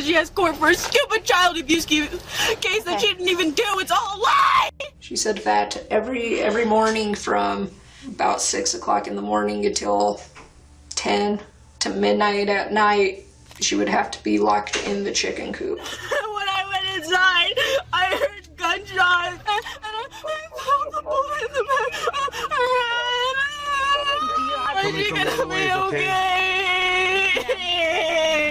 because she has court for a stupid child abuse case that she didn't even do. It's all a lie! She said that every morning from about 6 o'clock in the morning until 10 to midnight at night, she would have to be locked in the chicken coop. When I went inside, I heard gunshots, and I found the boy in the back of her head. Is she gonna be okay?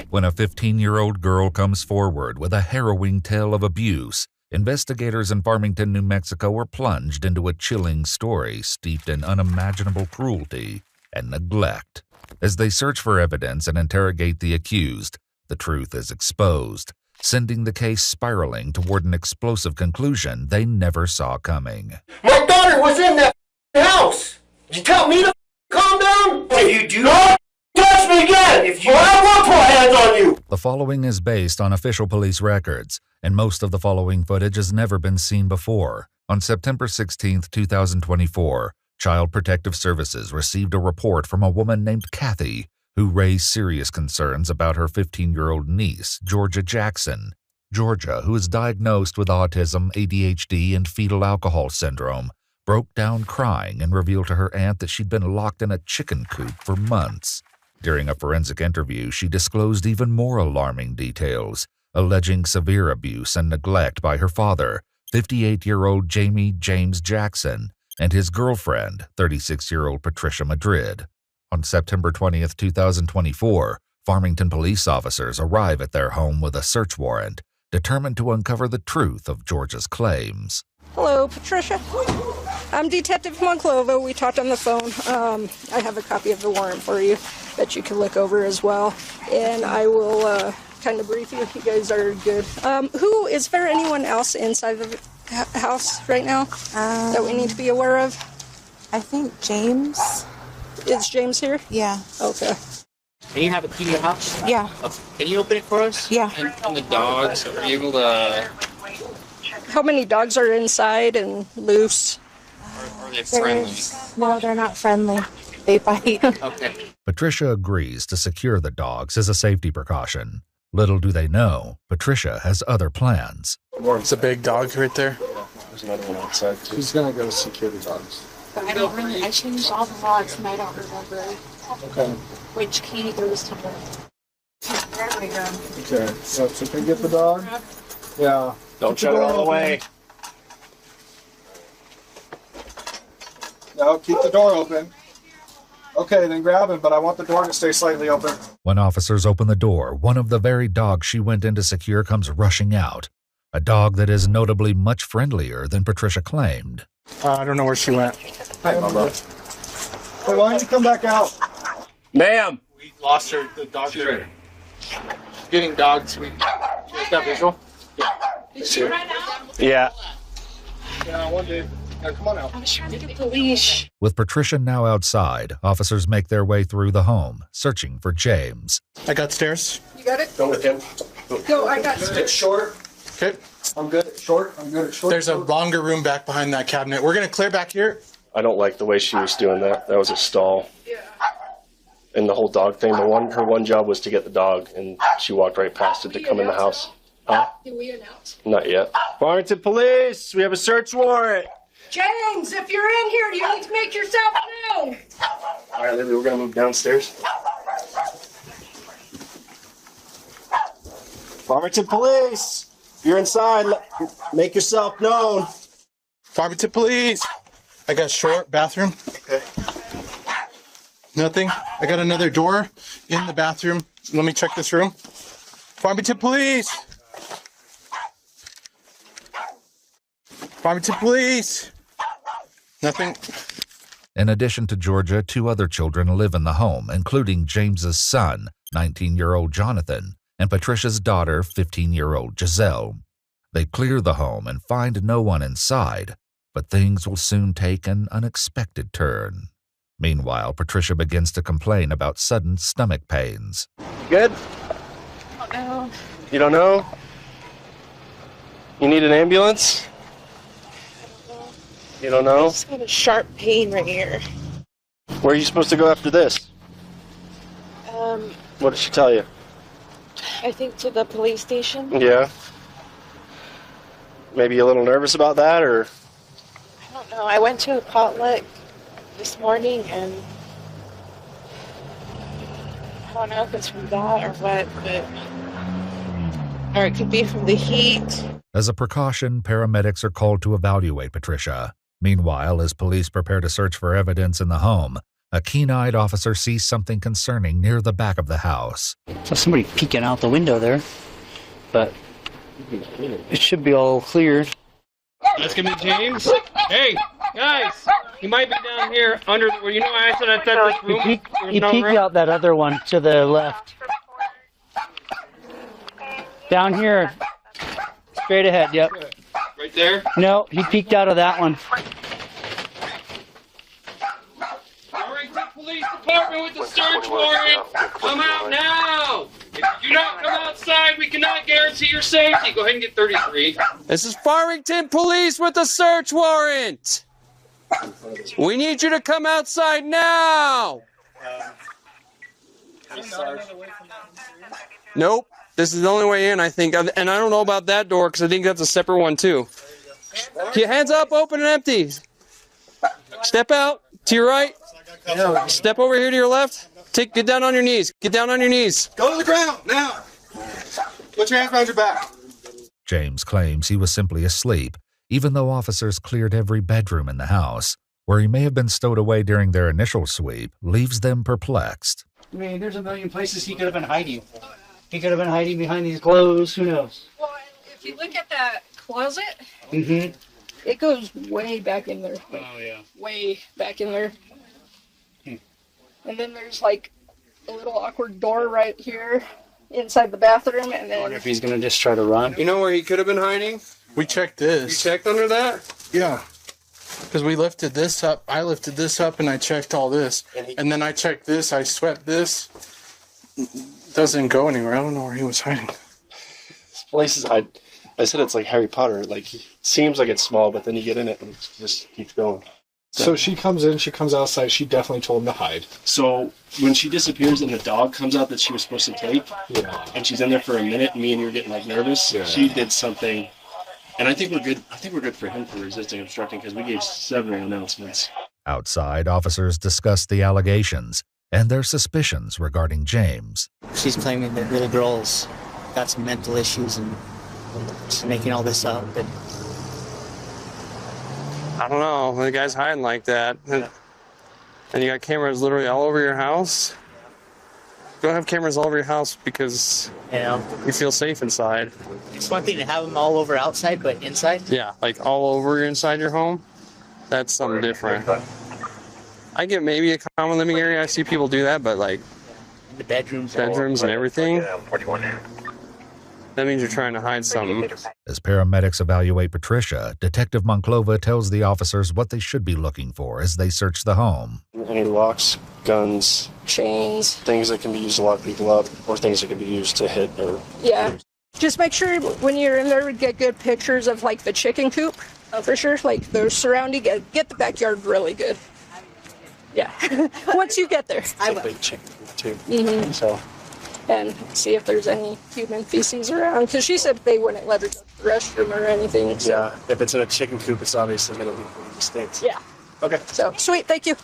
When a 15-year-old girl comes forward with a harrowing tale of abuse, investigators in Farmington, New Mexico are plunged into a chilling story steeped in unimaginable cruelty and neglect. As they search for evidence and interrogate the accused, the truth is exposed, sending the case spiraling toward an explosive conclusion they never saw coming. My daughter was in that house! Did you tell me to calm down? If you do not touch me again, I will put hands on you! The following is based on official police records, and most of the following footage has never been seen before. On September 16, 2024, Child Protective Services received a report from a woman named Kathy, who raised serious concerns about her 15-year-old niece, Georgia Jackson. Georgia, who is diagnosed with autism, ADHD, and fetal alcohol syndrome, broke down crying and revealed to her aunt that she'd been locked in a chicken coop for months. During a forensic interview, she disclosed even more alarming details, alleging severe abuse and neglect by her father, 58-year-old Jamie James Jackson, and his girlfriend, 36-year-old Patricia Madrid. On September 20th, 2024, Farmington police officers arrive at their home with a search warrant, determined to uncover the truth of Georgia's claims. Hello, Patricia. I'm Detective Monclova. We talked on the phone. I have a copy of the warrant for you that you can look over as well. And I will kind of brief you. You guys are good. Is there anyone else inside the house right now that we need to be aware of? I think James. Is James here? Yeah. Okay. Can you have a key to your house? Yeah. Can you open it for us? Yeah. And the dogs, are you able to... How many dogs are inside and loose? Are they friendly? No, they're not friendly. They bite. Okay. Patricia agrees to secure the dogs as a safety precaution. Little do they know, Patricia has other plans. It's a big dog right there. There's another one outside, too. Who's going to go secure the dogs? I changed all the logs and I don't remember which key goes to what. There we go. Okay, so can you get the dog? Yeah. Don't shut it all the way. No, keep the door open. Okay, then grab him, but I want the door to stay slightly open. When officers open the door, one of the very dogs she went in to secure comes rushing out. A dog that is notably much friendlier than Patricia claimed. I don't know where she went. Hey, why don't you come back out? Ma'am! We lost her, the dog. Sure. Getting dogs. We get that visual? Yeah. Did she run out? Yeah. Yeah, one day. Now, come on out. I was trying to get the leash. With Patricia now outside, officers make their way through the home, searching for James. I got stairs. You got it? Go with him. Go, I got It's short. Okay. I'm good at short. I'm good at short. There's a longer room back behind that cabinet. We're going to clear back here. I don't like the way she was doing that. That was a stall. Yeah. And the whole dog thing, her one job was to get the dog, and she walked right past it to come in the house. Huh? Did we announce? Not yet. Farmington Police, we have a search warrant. James, if you're in here, you need to make yourself known. All right, Lily, we're going to move downstairs. Farmington Police, if you're inside, make yourself known. Farmington Police. I got short bathroom. Okay. Nothing. I got another door in the bathroom. Let me check this room. Farmington Police. Farmington Police. Nothing. In addition to Georgia, 2 other children live in the home, including James's son, 19-year-old Jonathan, and Patricia's daughter, 15-year-old Giselle. They clear the home and find no one inside, but things will soon take an unexpected turn. Meanwhile, Patricia begins to complain about sudden stomach pains. Good? Oh, no. You don't know? You need an ambulance? You don't know? I just got a sharp pain right here. Where are you supposed to go after this? What did she tell you? I think to the police station. Yeah. Maybe a little nervous about that, or? I don't know. I went to a potluck this morning, and I don't know if it's from that or what, but or it could be from the heat. As a precaution, paramedics are called to evaluate Patricia. Meanwhile, as police prepare to search for evidence in the home, a keen-eyed officer sees something concerning near the back of the house. So somebody peeking out the window there, but it should be all cleared. That's gonna be James. Hey, guys, he might be down here under. Well, you know, I said I thought this room. He peeked out that other one to the left. Down here, straight ahead. Yep. Right there. No, he peeked out of that one. Farmington Police Department with the search warrant. Come out now. If you do not come outside, we cannot guarantee your safety. Go ahead and get 33. This is Farmington Police with a search warrant. We need you to come outside now. Nope. This is the only way in, I think. And I don't know about that door because I think that's a separate one, too. Your hands up, open and empty. Step out to your right. Step over here to your left. Get down on your knees. Get down on your knees. Go to the ground now. Put your hands behind your back. James claims he was simply asleep, even though officers cleared every bedroom in the house. Where he may have been stowed away during their initial sweep leaves them perplexed. I mean, there's a million places he could have been hiding. He could have been hiding behind these clothes. Who knows? Well, if you look at that closet, Mm-hmm. it goes way back in there. Like, Oh, yeah. way back in there. And then there's like a little awkward door right here inside the bathroom, and I wonder then if he's going to just try to run. You know where he could have been hiding? We checked You this. checked under that? Yeah. Because we lifted this up. I lifted this up and I checked all this. And then I checked this. I swept this. Doesn't go anywhere. I don't know where he was hiding. This place is, I said it's like Harry Potter. Like, it seems like it's small, but then you get in it and it just keeps going. So she comes in, she comes outside, she definitely told him to hide. So when she disappears and the dog comes out that she was supposed to take, and she's in there for a minute, and me and you were getting like nervous, she did something. And I think we're good. I think we're good for him for resisting obstructing because we gave several announcements. Outside, officers discussed the allegations and their suspicions regarding James. She's claiming that little girl's got some mental issues and she's making all this up. And I don't know. The guy's hiding like that. And you got cameras literally all over your house. Don't have cameras all over your house because you feel safe inside. it's one thing to have them all over outside, but inside? Yeah, like all over inside your home. That's something different. I get maybe a common living area. I see people do that, but like The bedrooms. bedrooms and everything. That means you're trying to hide something. As paramedics evaluate Patricia, Detective Monclova tells the officers what they should be looking for as they search the home. Any locks, guns, chains. things that can be used to lock people up, or things that can be used to hit or... Yeah. Just make sure when you're in there, get good pictures of like the chicken coop, for sure. Like the surrounding, get the backyard really good. Yeah. Once you get there. It's a big chicken too. Mm-hmm. So... And see if there's any human feces around. Because she said they wouldn't let her go to the restroom or anything. So. Yeah, if it's in a chicken coop, it's obviously going to be pretty distinct. Yeah. Okay. So, sweet, thank you.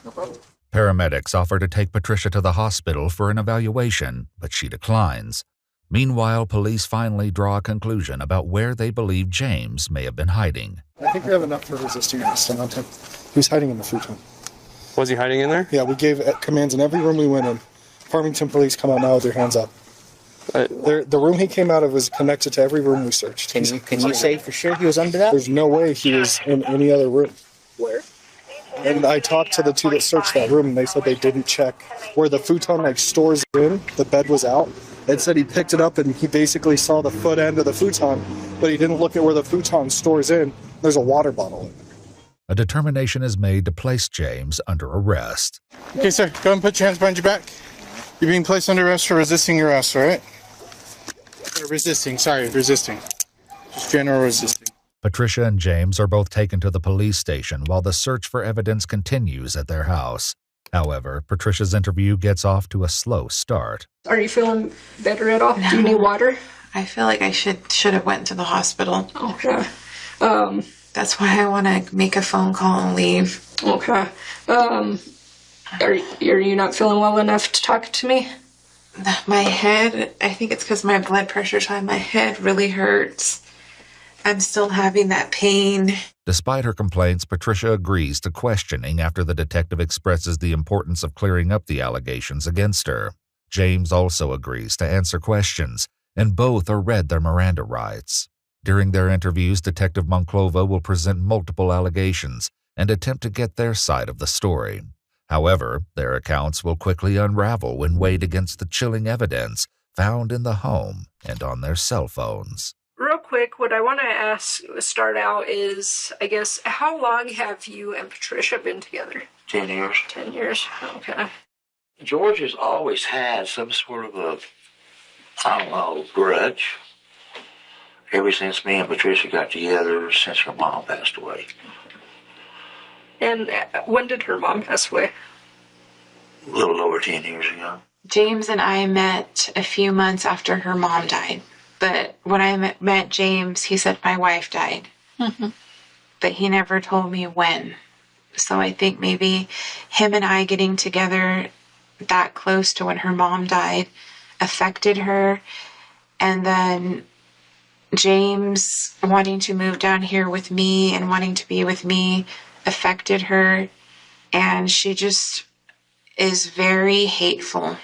Paramedics offer to take Patricia to the hospital for an evaluation, but she declines. Meanwhile, police finally draw a conclusion about where they believe James may have been hiding. I think we have enough for resisting arrest on him. He was hiding in the futon. Was he hiding in there? Yeah, we gave commands in every room we went in. Farmington police come out now with their hands up. The room he came out of was connected to every room we searched. Can you say for sure he was under that? There's no way he was in any other room. Where? And I talked to the two that searched that room, and they said they didn't check where the futon like stores in. The bed was out. It said he picked it up and he basically saw the foot end of the futon, but he didn't look at where the futon stores in. There's a water bottle in there. A determination is made to place James under arrest. Okay, sir. Go ahead and put your hands behind your back. You're being placed under arrest for resisting arrest, all right? Resisting. Just general resisting. Patricia and James are both taken to the police station while the search for evidence continues at their house. However, Patricia's interview gets off to a slow start. Are you feeling better at all? No. Do you need water? I feel like I should have went to the hospital. Okay. That's why I want to make a phone call and leave. Okay. Are you not feeling well enough to talk to me? My head, I think it's because my blood pressure's high. My head really hurts. I'm still having that pain. Despite her complaints, Patricia agrees to questioning after the detective expresses the importance of clearing up the allegations against her. James also agrees to answer questions, and both are read their Miranda rights. During their interviews, Detective Monclova will present multiple allegations and attempt to get their side of the story. However, their accounts will quickly unravel when weighed against the chilling evidence found in the home and on their cell phones. Real quick, what I want to start out is, I guess, how long have you and Patricia been together? 10 years. 10 years, okay. George has always had some sort of a, I don't know, grudge. Ever since me and Patricia got together, since her mom passed away. And when did her mom pass away? A little over 10 years ago. James and I met a few months after her mom died. But when I met James, he said my wife died. Mm-hmm. But he never told me when. So I think maybe him and I getting together that close to when her mom died affected her. And then James wanting to move down here with me and wanting to be with me affected her. And she just is very hateful.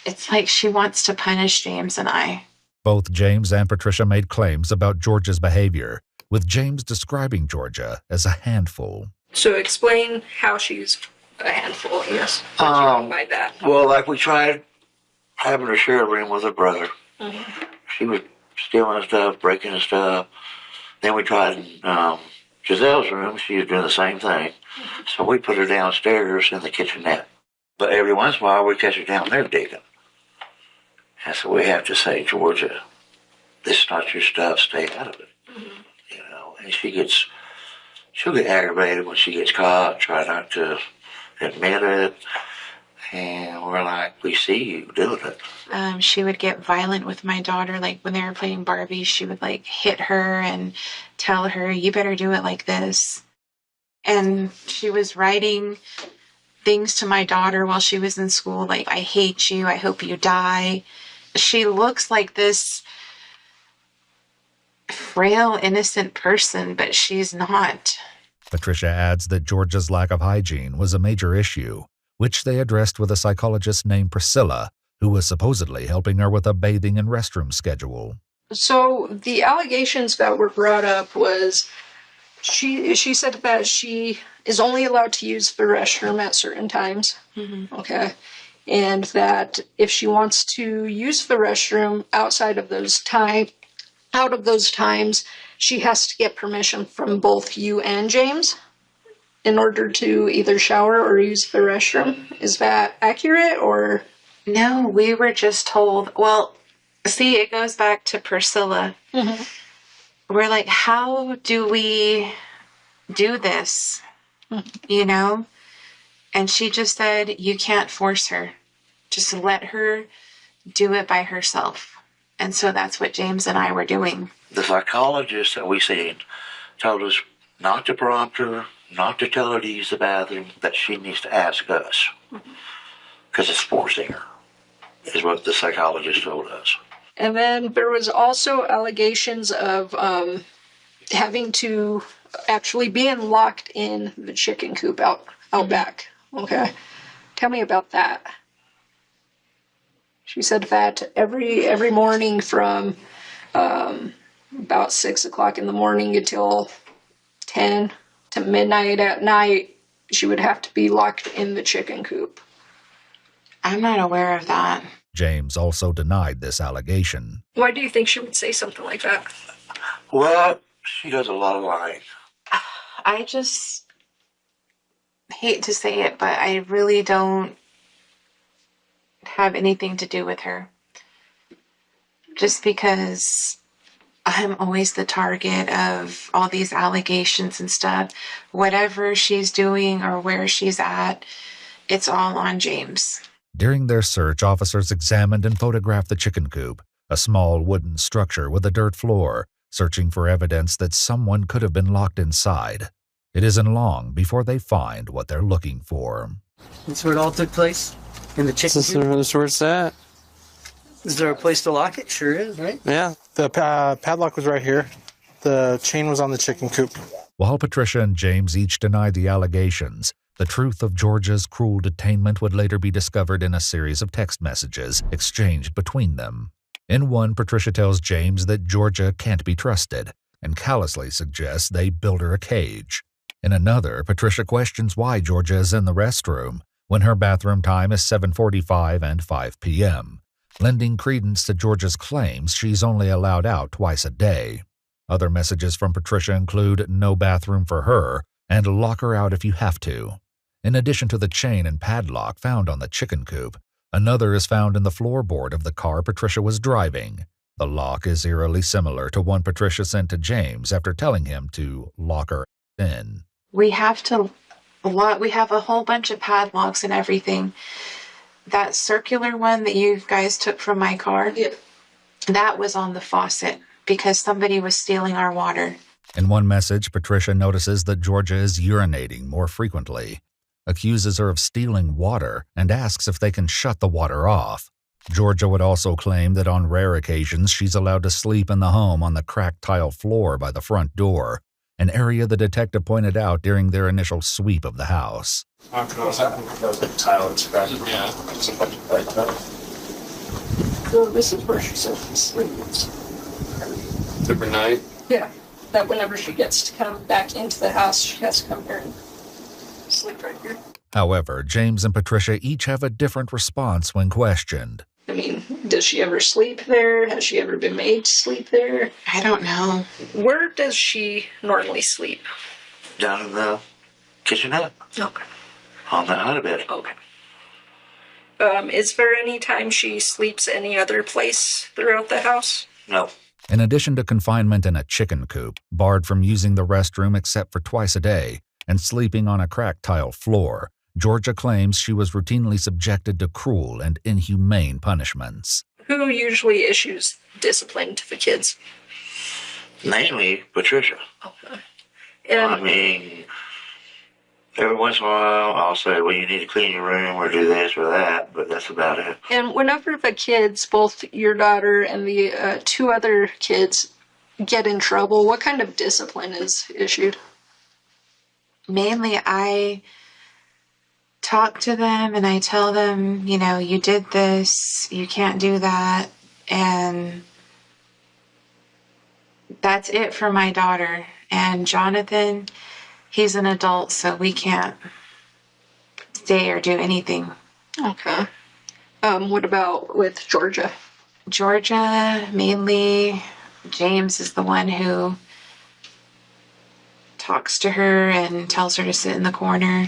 It's like she wants to punish James and I. Both James and Patricia made claims about Georgia's behavior, with James describing Georgia as a handful. So explain how she's a handful, yes. What do you mean by that? Well, like we tried having her share a room with her brother. Mm-hmm. She was stealing stuff, breaking stuff. Then we tried in Giselle's room. She was doing the same thing. So we put her downstairs in the kitchenette. But every once in a while, we catch her down there digging. And so we have to say, Georgia, this is not your stuff. Stay out of it. Mm-hmm. You know, and she'll get aggravated when she gets caught, try not to admit it. And we're like, we see you doing it. She would get violent with my daughter. Like when they were playing Barbie, she would like hit her and tell her, you better do it like this. And she was writing things to my daughter while she was in school, like, I hate you, I hope you die. She looks like this frail, innocent person, but she's not. Patricia adds that Georgia's lack of hygiene was a major issue, which they addressed with a psychologist named Priscilla, who was supposedly helping her with a bathing and restroom schedule. So the allegations that were brought up was she said that she is only allowed to use the restroom at certain times. Mm-hmm. Okay. And that if she wants to use the restroom outside of those times, she has to get permission from both you and James in order to either shower or use the restroom. Is that accurate or? No, we were just told, well, see, it goes back to Priscilla. Mm-hmm. We're like, how do we do this? Mm-hmm. You know? And she just said, you can't force her. Just let her do it by herself. And so that's what James and I were doing. The psychologist that we seen told us not to prompt her, not to tell her to use the bathroom, that she needs to ask us. Because it's forcing her, is what the psychologist told us. And then there was also allegations of having to actually being locked in the chicken coop out back. Okay. Tell me about that. She said that every morning from about 6 o'clock in the morning until 10 to midnight at night, she would have to be locked in the chicken coop. I'm not aware of that. James also denied this allegation. Why do you think she would say something like that? Well, she does a lot of lying. I just hate to say it, but I really don't have anything to do with her. Just because I'm always the target of all these allegations and stuff. Whatever she's doing or where she's at, It's all on James. During their search, officers examined and photographed the chicken coop, a small wooden structure with a dirt floor, searching for evidence that someone could have been locked inside. It isn't long before they find what they're looking for. That's where it all took place? In the chicken coop? That's where it's at. Is there a place to lock it? Sure is, right? Yeah. The padlock was right here. The chain was on the chicken coop. While Patricia and James each denied the allegations, the truth of Georgia's cruel detainment would later be discovered in a series of text messages exchanged between them. In one, Patricia tells James that Georgia can't be trusted and callously suggests they build her a cage. In another, Patricia questions why Georgia is in the restroom when her bathroom time is 7:45 and 5 p.m., lending credence to Georgia's claims she's only allowed out twice a day. Other messages from Patricia include no bathroom for her and lock her out if you have to. In addition to the chain and padlock found on the chicken coop, another is found in the floorboard of the car Patricia was driving. The lock is eerily similar to one Patricia sent to James after telling him to lock her in. We have a whole bunch of padlocks and everything. That circular one that you guys took from my car, that was on the faucet because somebody was stealing our water. In one message, Patricia notices that Georgia is urinating more frequently, accuses her of stealing water, and asks if they can shut the water off. Georgia would also claim that on rare occasions she's allowed to sleep in the home on the cracked tile floor by the front door, an area the detective pointed out during their initial sweep of the house. So this is where she says she sleeps. Every night? Yeah, that whenever she gets to come back into the house, she has to come here and sleep right here. However, James and Patricia each have a different response when questioned. I mean, does she ever sleep there? Has she ever been made to sleep there? I don't know. Where does she normally sleep? Down in the kitchenette. Okay. On the honeybed. Okay. Is there any time she sleeps any other place throughout the house? No. In addition to confinement in a chicken coop, barred from using the restroom except for twice a day, and sleeping on a cracked tile floor, Georgia claims she was routinely subjected to cruel and inhumane punishments. Who usually issues discipline to the kids? Mainly Patricia. Okay. I mean, every once in a while I'll say, well, you need to clean your room or do this or that, but that's about it. And whenever the kids, both your daughter and the two other kids, get in trouble, what kind of discipline is issued? Mainly I talk to them and I tell them, you know, you did this, you can't do that, and that's it for my daughter. And Jonathan, he's an adult, so we can't stay or do anything. Okay. What about with Georgia? Georgia, mainly James is the one who talks to her and tells her to sit in the corner.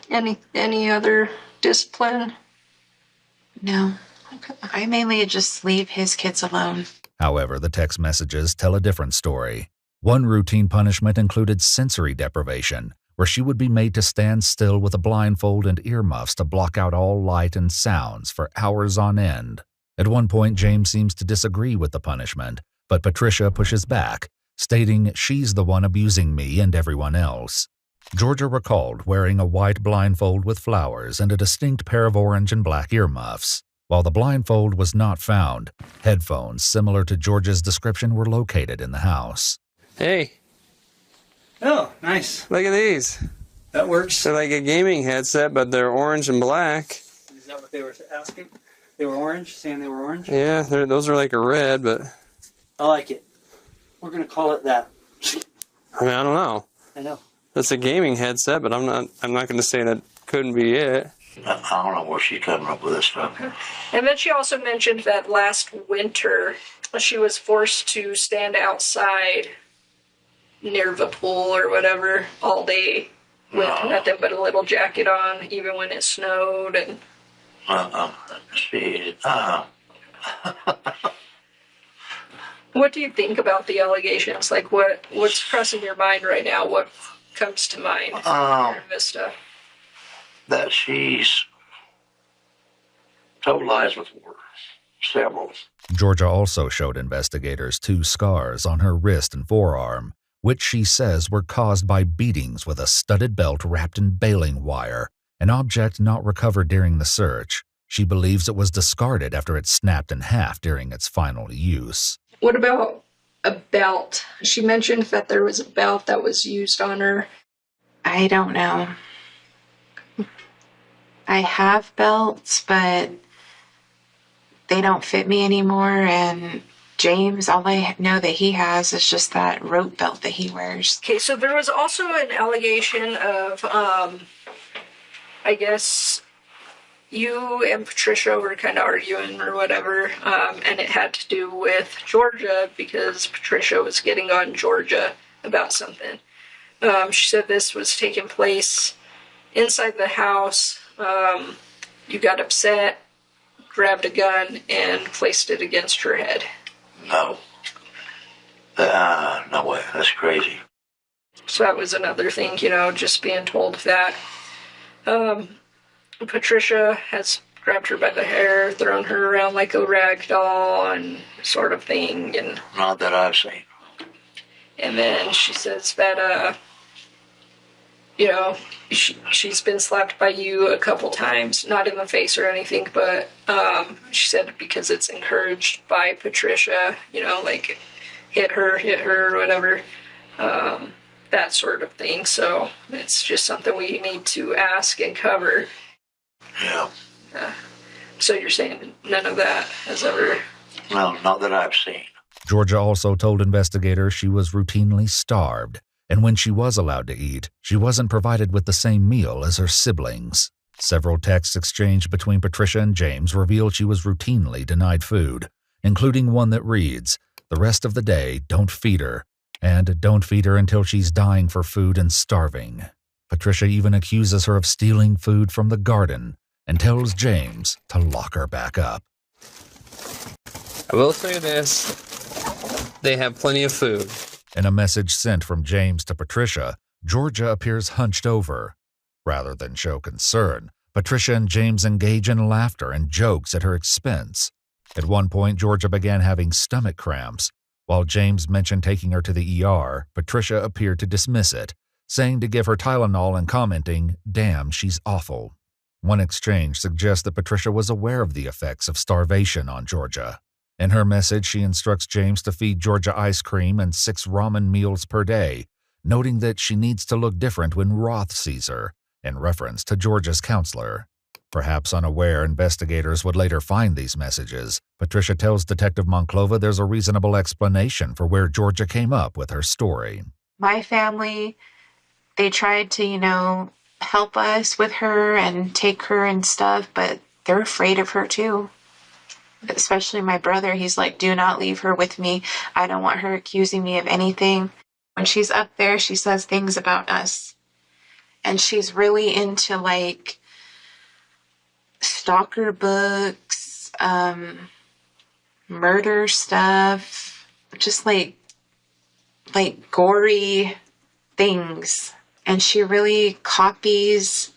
Any other discipline? No. Okay. I mainly just leave his kids alone. However, the text messages tell a different story. One routine punishment included sensory deprivation, where she would be made to stand still with a blindfold and earmuffs to block out all light and sounds for hours on end. At one point, James seems to disagree with the punishment, but Patricia pushes back, stating she's the one abusing me and everyone else. Georgia recalled wearing a white blindfold with flowers and a distinct pair of orange and black earmuffs. While the blindfold was not found, headphones similar to Georgia's description were located in the house. Hey. Oh, nice. Look at these. That works. They're like a gaming headset, but they're orange and black. Is that what they were asking? They were orange? Saying they were orange? Yeah, those are like a red, but... I like it. We're going to call it that. I mean, I don't know. I know. That's a gaming headset, but I'm not going to say that couldn't be it. I don't know where she's coming up with this stuff. And then she also mentioned that last winter she was forced to stand outside near the pool or whatever all day with nothing but a little jacket on, even when it snowed. And what do you think about the allegations? Like, what's crossing your mind right now? What comes to mind? This stuff. that she's told lies before. Several. Georgia also showed investigators 2 scars on her wrist and forearm, which she says were caused by beatings with a studded belt wrapped in baling wire, an object not recovered during the search. She believes it was discarded after it snapped in half during its final use. What about a belt? She mentioned that there was a belt that was used on her. I don't know. I have belts, but they don't fit me anymore. And James, all I know that he has is just that rope belt that he wears. Okay, so there was also an allegation of, I guess, you and Patricia were kind of arguing or whatever, and it had to do with Georgia because Patricia was getting on Georgia about something. She said this was taking place inside the house. You got upset, grabbed a gun, and placed it against her head. No. No way. That's crazy. So that was another thing, just being told that. Patricia has grabbed her by the hair, thrown her around like a rag doll and sort of thing. And not that I've seen. And then she says that, she's been slapped by you a couple times, not in the face or anything, but she said because it's encouraged by Patricia, like hit her or whatever, that sort of thing. So it's just something we need to ask and cover. Yeah. So you're saying none of that has ever... No, not that I've seen. Georgia also told investigators she was routinely starved, and when she was allowed to eat, she wasn't provided with the same meal as her siblings. Several texts exchanged between Patricia and James revealed she was routinely denied food, including one that reads, "The rest of the day, don't feed her, and don't feed her until she's dying for food and starving." Patricia even accuses her of stealing food from the garden and tells James to lock her back up. I will say this. They have plenty of food. In a message sent from James to Patricia, Georgia appears hunched over. Rather than show concern, Patricia and James engage in laughter and jokes at her expense. At one point, Georgia began having stomach cramps. While James mentioned taking her to the ER, Patricia appeared to dismiss it, saying to give her Tylenol and commenting, "Damn, she's awful." One exchange suggests that Patricia was aware of the effects of starvation on Georgia. In her message, she instructs James to feed Georgia ice cream and 6 ramen meals per day, noting that she needs to look different when Roth sees her, in reference to Georgia's counselor. Perhaps unaware investigators would later find these messages, Patricia tells Detective Monclova there's a reasonable explanation for where Georgia came up with her story. My family, they tried to, help us with her and take her and stuff, but they're afraid of her too. Especially my brother, he's like, do not leave her with me. I don't want her accusing me of anything. When she's up there, she says things about us. And she's really into stalker books, murder stuff, just gory things. And she really copies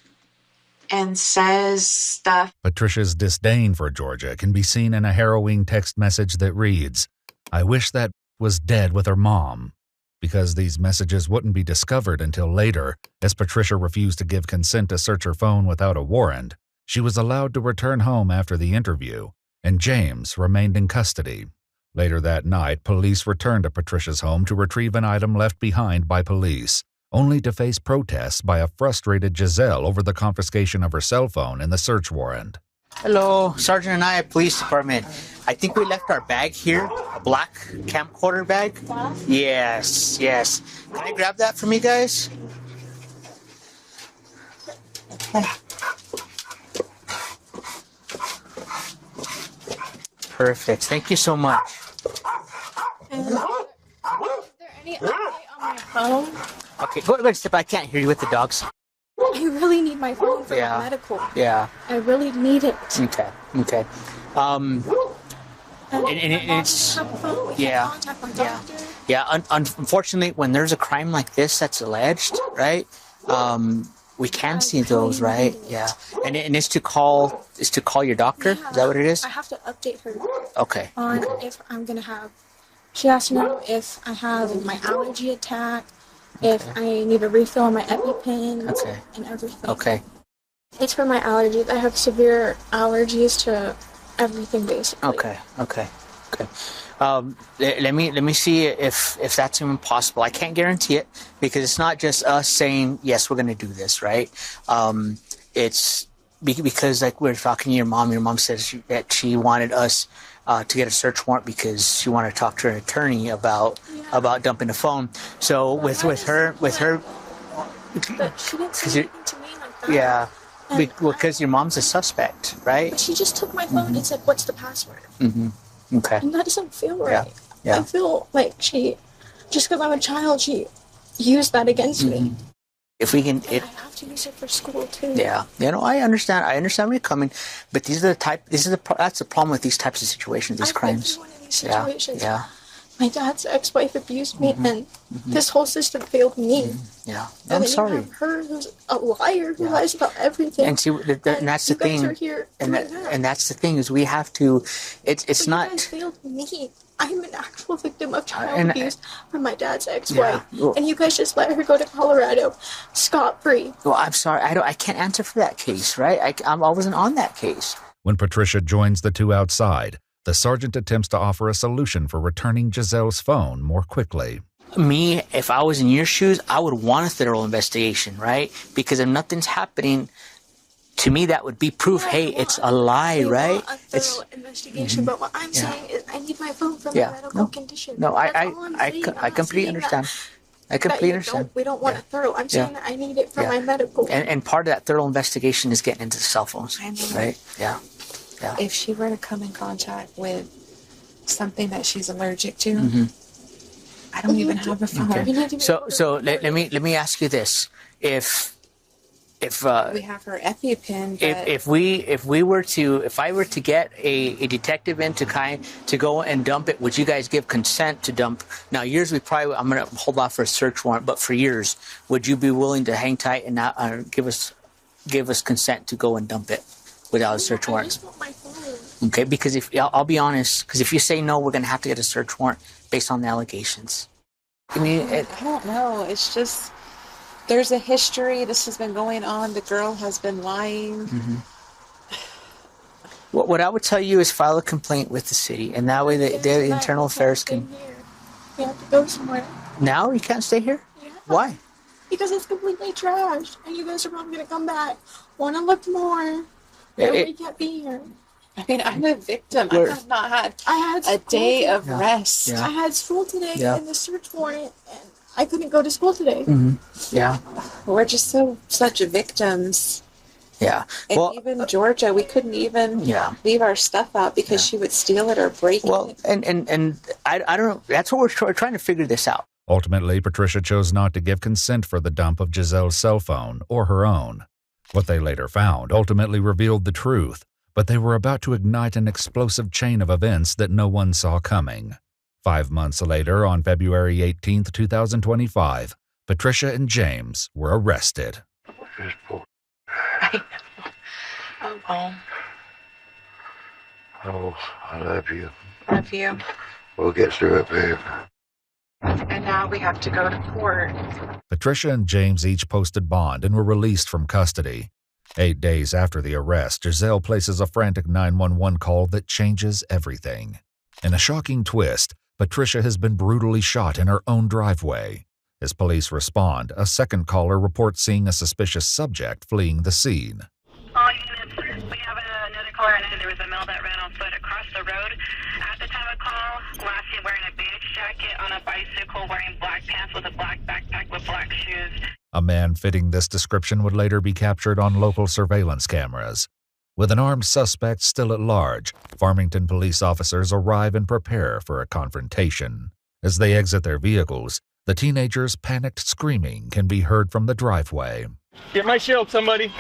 and says stuff. Patricia's disdain for Georgia can be seen in a harrowing text message that reads, "I wish that was dead with her mom." Because these messages wouldn't be discovered until later, as Patricia refused to give consent to search her phone without a warrant, she was allowed to return home after the interview, and James remained in custody. Later that night, police returned to Patricia's home to retrieve an item left behind by police, only to face protests by a frustrated Giselle over the confiscation of her cell phone and the search warrant. Hello, Sergeant and I at Police Department. I think we left our bag here, a black camcorder bag. Yes. Can I grab that from you guys? Perfect. Thank you so much. Is there any update on my phone? Okay, go ahead, step. I can't hear you with the dogs. I really need my phone for the medical. Yeah. I really need it. Okay. And it's unfortunately, when there's a crime like this that's alleged, right? We can see those, right? Yeah. And it's to call your doctor? Yeah, Is that what it is? I have to update her. Okay. On if I'm gonna have. She has to know if I have my allergy attack, if I need a refill on my EpiPen, and everything. Okay. It's for my allergies. I have severe allergies to everything, basically. Okay. Let me see if that's even possible. I can't guarantee it because it's not just us saying yes, we're going to do this, right? It's because like we're talking to your mom. Your mom said that she wanted us to get a search warrant because she wanted to talk to her attorney about dumping the phone. So with her. But she didn't say anything to me like that. Yeah. Because your mom's a suspect, right? But she just took my phone and said, "What's the password?" Mm-hmm. Okay. And that doesn't feel right. Yeah. I feel like she, just because I'm a child, she used that against me. If we can, I have to use it for school too. Yeah. I understand. I understand where you're coming, but that's the problem with these types of situations, these crimes. One of these situations. Yeah. My dad's ex-wife abused me, and this whole system failed me. Yeah. And I'm then sorry. you have her, who's a liar, who lies about everything. And see, and that's the thing. You guys are here And that's the thing is we have to. It's not. You guys failed me. I'm an actual victim of child abuse from my dad's ex-wife, and you guys just let her go to Colorado scot-free. Well, I'm sorry. I can't answer for that case, right? I wasn't on that case. When Patricia joins the two outside, the sergeant attempts to offer a solution for returning Giselle's phone more quickly. Me, if I was in your shoes, I would want a thorough investigation, right? Because if nothing's happening, to me, that would be proof. Hey, it's a lie, right? A thorough investigation, but what I'm saying is, I need my phone for my medical condition. No, I completely understand. I completely understand. We don't want a thorough. I'm saying that I need it for my medical. And part of that thorough investigation is getting into the cell phones, right? Yeah. If she were to come in contact with something that she's allergic to, I don't even have a phone. Okay. So let me ask you this: if we have her EpiPen, if I were to get a detective in to go and dump it, would you guys give consent to dump? Now, yours I'm going to hold off for a search warrant, but for yours, would you be willing to hang tight and not give us consent to go and dump it without a search warrant? I just want my phone. Okay, because I'll be honest, because if you say no, we're going to have to get a search warrant based on the allegations. I mean, I don't know. It's just there's a history. This has been going on. The girl has been lying. What I would tell you is file a complaint with the city, and that way the internal affairs can. We have to go somewhere. Now you can't stay here. Yeah. Why? Because it's completely trashed, and you guys are probably gonna come back, want to look more, and we can't be here. I mean, I'm a victim. I have not had a day of rest. I had school today and the search warrant, and I couldn't go to school today. Yeah. We're just such victims. Yeah. And even Georgia, we couldn't even leave our stuff out because she would steal it or break it. Well, and I don't know. That's what we're trying to figure this out. Ultimately, Patricia chose not to give consent for the dump of Giselle's cell phone or her own. What they later found ultimately revealed the truth, but they were about to ignite an explosive chain of events that no one saw coming. 5 months later, on February 18, 2025, Patricia and James were arrested. Oh, I love you. Love you. We'll get through it, babe. And now we have to go to court. Patricia and James each posted bond and were released from custody. 8 days after the arrest, Giselle places a frantic 911 call that changes everything. In a shocking twist, Patricia has been brutally shot in her own driveway. As police respond, a second caller reports seeing a suspicious subject fleeing the scene. All units, we have another caller, and there was a male that ran on foot across the road. At the time of call, last seen wearing a beige jacket on a bicycle, wearing black pants with a black backpack with black shoes. A man fitting this description would later be captured on local surveillance cameras. With an armed suspect still at large, Farmington police officers arrive and prepare for a confrontation. As they exit their vehicles, the teenager's panicked screaming can be heard from the driveway. Get my shield, somebody.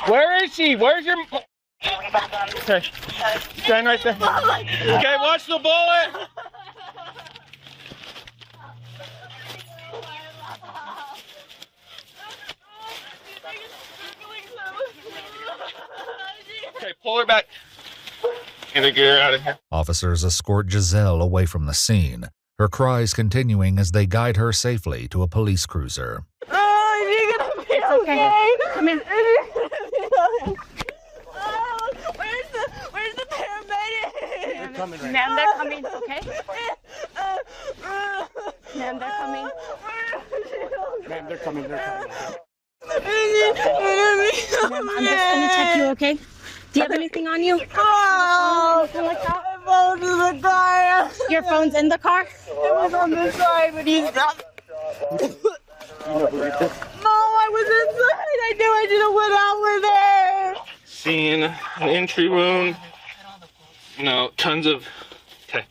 Where is she? Where's your... Okay. Stand right there. Okay, watch the bullet. Okay, pull her back. Get her out of here. Officers escort Giselle away from the scene, her cries continuing as they guide her safely to a police cruiser. Oh, you're gonna be okay. Come in. Where's the paramedic? They're coming right Ma'am, they're coming, okay? Ma'am, they're coming. Ma'am, they're coming. Ma'am, I'm just gonna check you, okay? Do you have anything on you? Oh, Anything like that? my phone's in the car. Your phone's in the car? It was on the side, but he's not. No, I was inside. I knew I should have went out with her. Seeing an entry wound. No, tons of. Okay.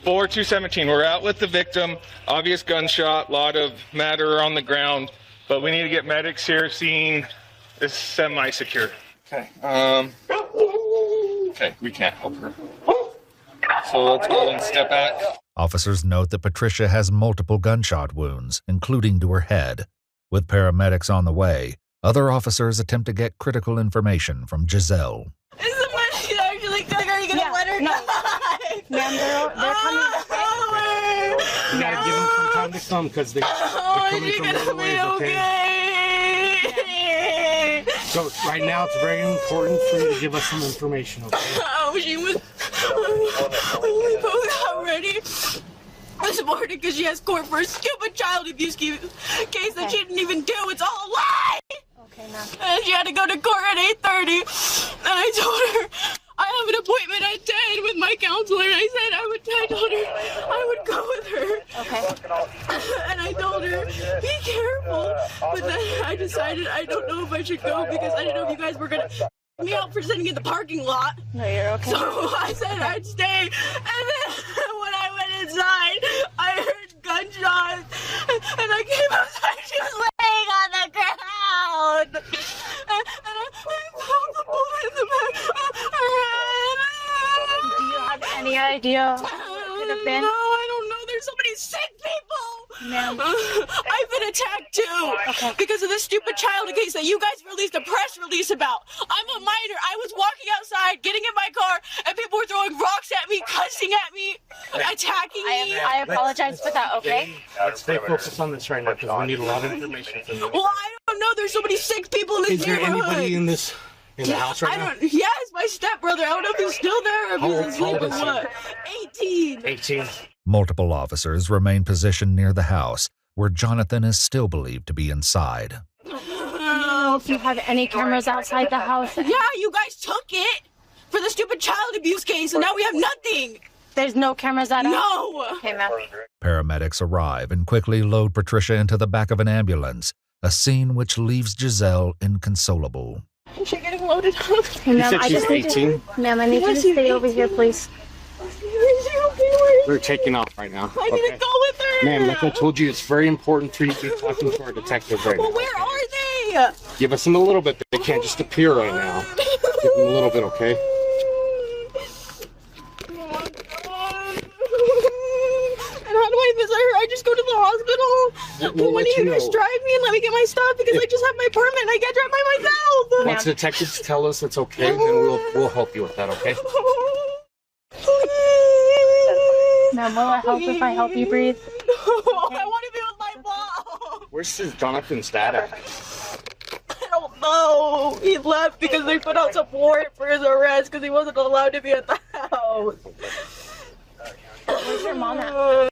4-2-17. We're out with the victim. Obvious gunshot. Lot of matter on the ground. But we need to get medics here. Scene is semi-secure. Okay. Okay, we can't help her. So let's go and step back. Officers note that Patricia has multiple gunshot wounds, including to her head. With paramedics on the way, other officers attempt to get critical information from Giselle. Is somebody actually going? Are you going to let her die? Ma'am, they're coming. You gotta give them some time to come because they're coming from other ways, okay? So right now it's very important for you to give us some information, okay? Oh, she was. We both got ready this morning because she has court for a stupid child abuse case that she didn't even do. It's all a lie. Okay, ma'am. And she had to go to court at 8:30. And I told her I have an appointment at 10 with my counselor. And I told her I would go with her. Okay. And I told her, be careful. But then I decided I don't know if I should go because I didn't know if you guys were going to me out for sitting in the parking lot. No, you're okay. So I said I'd stay. And then when I went inside, I heard gunshots. And I came outside. She was laying on the ground. And I found the bullet in the back of her head. Do you have any idea what it could have been? No, I don't know. There's so many sick people. Ma'am. I've been attacked too because of this stupid child case that you guys released a press release about. I'm a minor. I was walking outside, getting in my car, and people were throwing rocks at me, cussing at me, attacking me. I apologize for that, okay? Let's stay focused on this right now because we need a lot of information from you. Well, I don't know. There's so many sick people in this Is there neighborhood. anybody in the house right now? Yes, my stepbrother. I don't know if he's still there or if he's asleep or what. 18. 18. Multiple officers remain positioned near the house, where Jonathan is still believed to be inside. Do you know if you have any cameras outside the house? Yeah, you guys took it for the stupid child abuse case, and now we have nothing. There's no cameras at all? No. Okay, ma'am. Paramedics arrive and quickly load Patricia into the back of an ambulance, a scene which leaves Giselle inconsolable. Is she getting loaded up? Hey, ma'am, I just need 18? Ma'am, I need you to stay over here, please. We're taking off right now. I need to go with her. Ma'am, like I told you, it's very important for you to be talking to our detective right Well, now. where are they? Give us them a little bit. They can't just appear right now. Give them a little bit, okay? And how do I visit her? I just go to the hospital. We'll When let do you you guys know. drive me and let me get my stuff because I just have my permit and I can't drive by myself. Once the detectives tell us it's okay, then we'll help you with that, okay? Ma'am, will it help if I help you breathe? No, I want to be with my mom. Where's Jonathan's dad at? I don't know. He left because they put out some warrant for his arrest because he wasn't allowed to be at the house. Where's your mom at?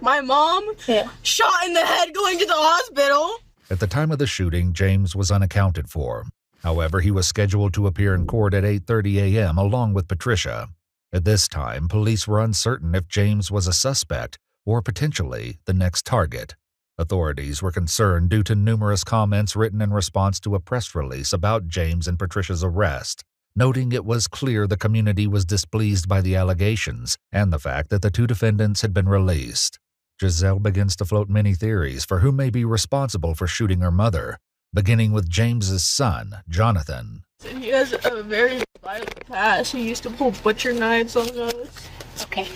My mom? Yeah. Shot in the head going to the hospital. At the time of the shooting, James was unaccounted for. However, he was scheduled to appear in court at 8:30 a.m. along with Patricia. At this time, police were uncertain if James was a suspect or potentially the next target. Authorities were concerned due to numerous comments written in response to a press release about James and Patricia's arrest, noting it was clear the community was displeased by the allegations and the fact that the two defendants had been released. Giselle begins to float many theories for who may be responsible for shooting her mother, beginning with James's son, Jonathan. He has a very violent past. He used to pull butcher knives on us. Okay.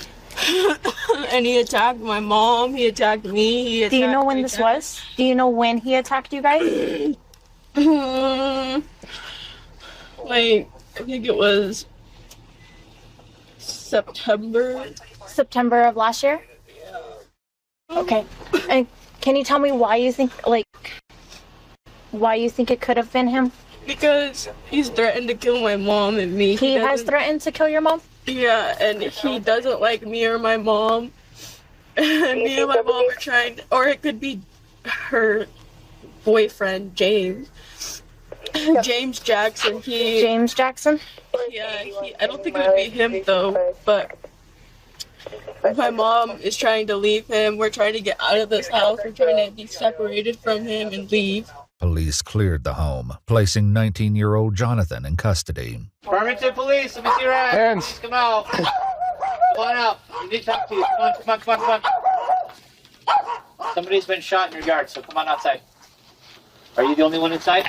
And he attacked my mom. He attacked me. Do you know when this was? Do you know when he attacked you guys? like, I think it was September. September of last year? Okay. And can you tell me why you think it could have been him? Because he's threatened to kill my mom and me. He has threatened to kill your mom? Yeah, and he doesn't like me or my mom. And me and my mom are trying to, or it could be her boyfriend, James. James Jackson. James Jackson? Yeah, I don't think it would be him though, but my mom is trying to leave him. We're trying to get out of this house. We're trying to be separated from him and leave. Police cleared the home, placing 19-year-old Jonathan in custody. Farmington Police, let me see your hands. Hands. Please come out. Come on out. We need to talk to you. Come on. Somebody's been shot in your yard, so come on outside. Are you the only one inside?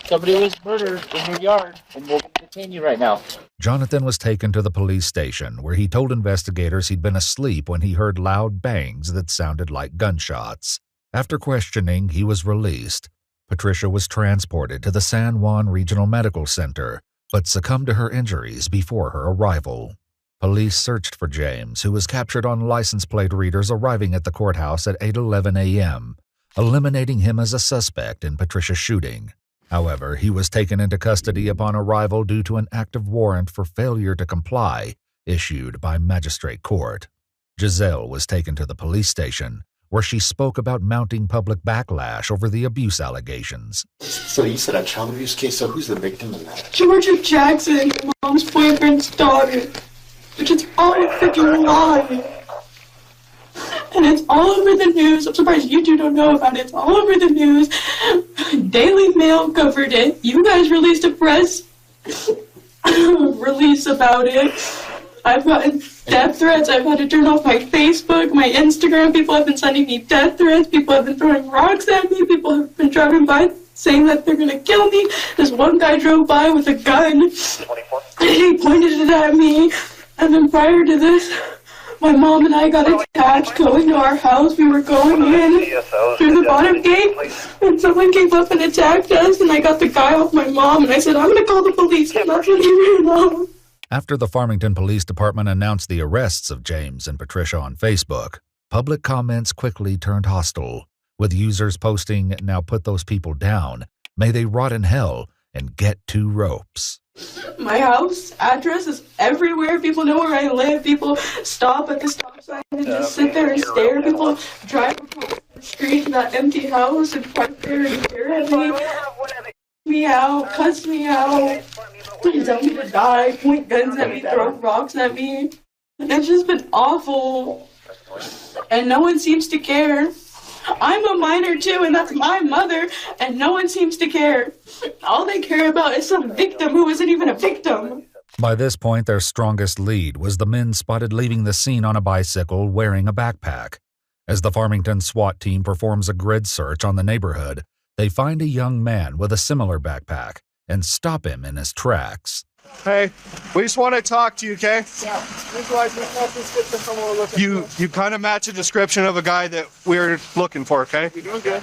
Somebody was murdered in your yard, and we'll detain you right now. Jonathan was taken to the police station, where he told investigators he'd been asleep when he heard loud bangs that sounded like gunshots. After questioning, he was released. Patricia was transported to the San Juan Regional Medical Center, but succumbed to her injuries before her arrival. Police searched for James, who was captured on license plate readers arriving at the courthouse at 8:11 a.m., eliminating him as a suspect in Patricia's shooting. However, he was taken into custody upon arrival due to an active warrant for failure to comply issued by magistrate court. Giselle was taken to the police station, where she spoke about mounting public backlash over the abuse allegations. So you said a child abuse case, so who's the victim in that? Georgia Jackson, mom's boyfriend's daughter, which is all a freaking lie. And it's all over the news. I'm surprised you two don't know about it. It's all over the news. Daily Mail covered it. You guys released a press release about it. I've gotten death threats. I've had to turn off my Facebook, my Instagram. People have been sending me death threats. People have been throwing rocks at me. People have been driving by saying that they're going to kill me. This one guy drove by with a gun. And he pointed it at me. And then prior to this, my mom and I got attacked going to our house. We were going in through the bottom gate, and someone came up and attacked us, and I got the guy off my mom, and I said, I'm going to call the police, and that's what he ran off. After the Farmington Police Department announced the arrests of James and Patricia on Facebook, public comments quickly turned hostile, with users posting, "Now put those people down, may they rot in hell, and get 2 ropes." My house address is everywhere. People know where I live. People stop at the stop sign and just sit there and stare. People drive across the street in that empty house and park there and stare at me out, cuss me out, tell me to die, point guns at me, throw rocks at me. It's just been awful. And no one seems to care. I'm a minor too, and that's my mother, and no one seems to care. All they care about is some victim who isn't even a victim. By this point, their strongest lead was the men spotted leaving the scene on a bicycle wearing a backpack. As the Farmington SWAT team performs a grid search on the neighborhood, they find a young man with a similar backpack and stop him in his tracks. Hey, we just want to talk to you, okay? Yeah. You kind of match a description of a guy that we're looking for, okay? We're doing good.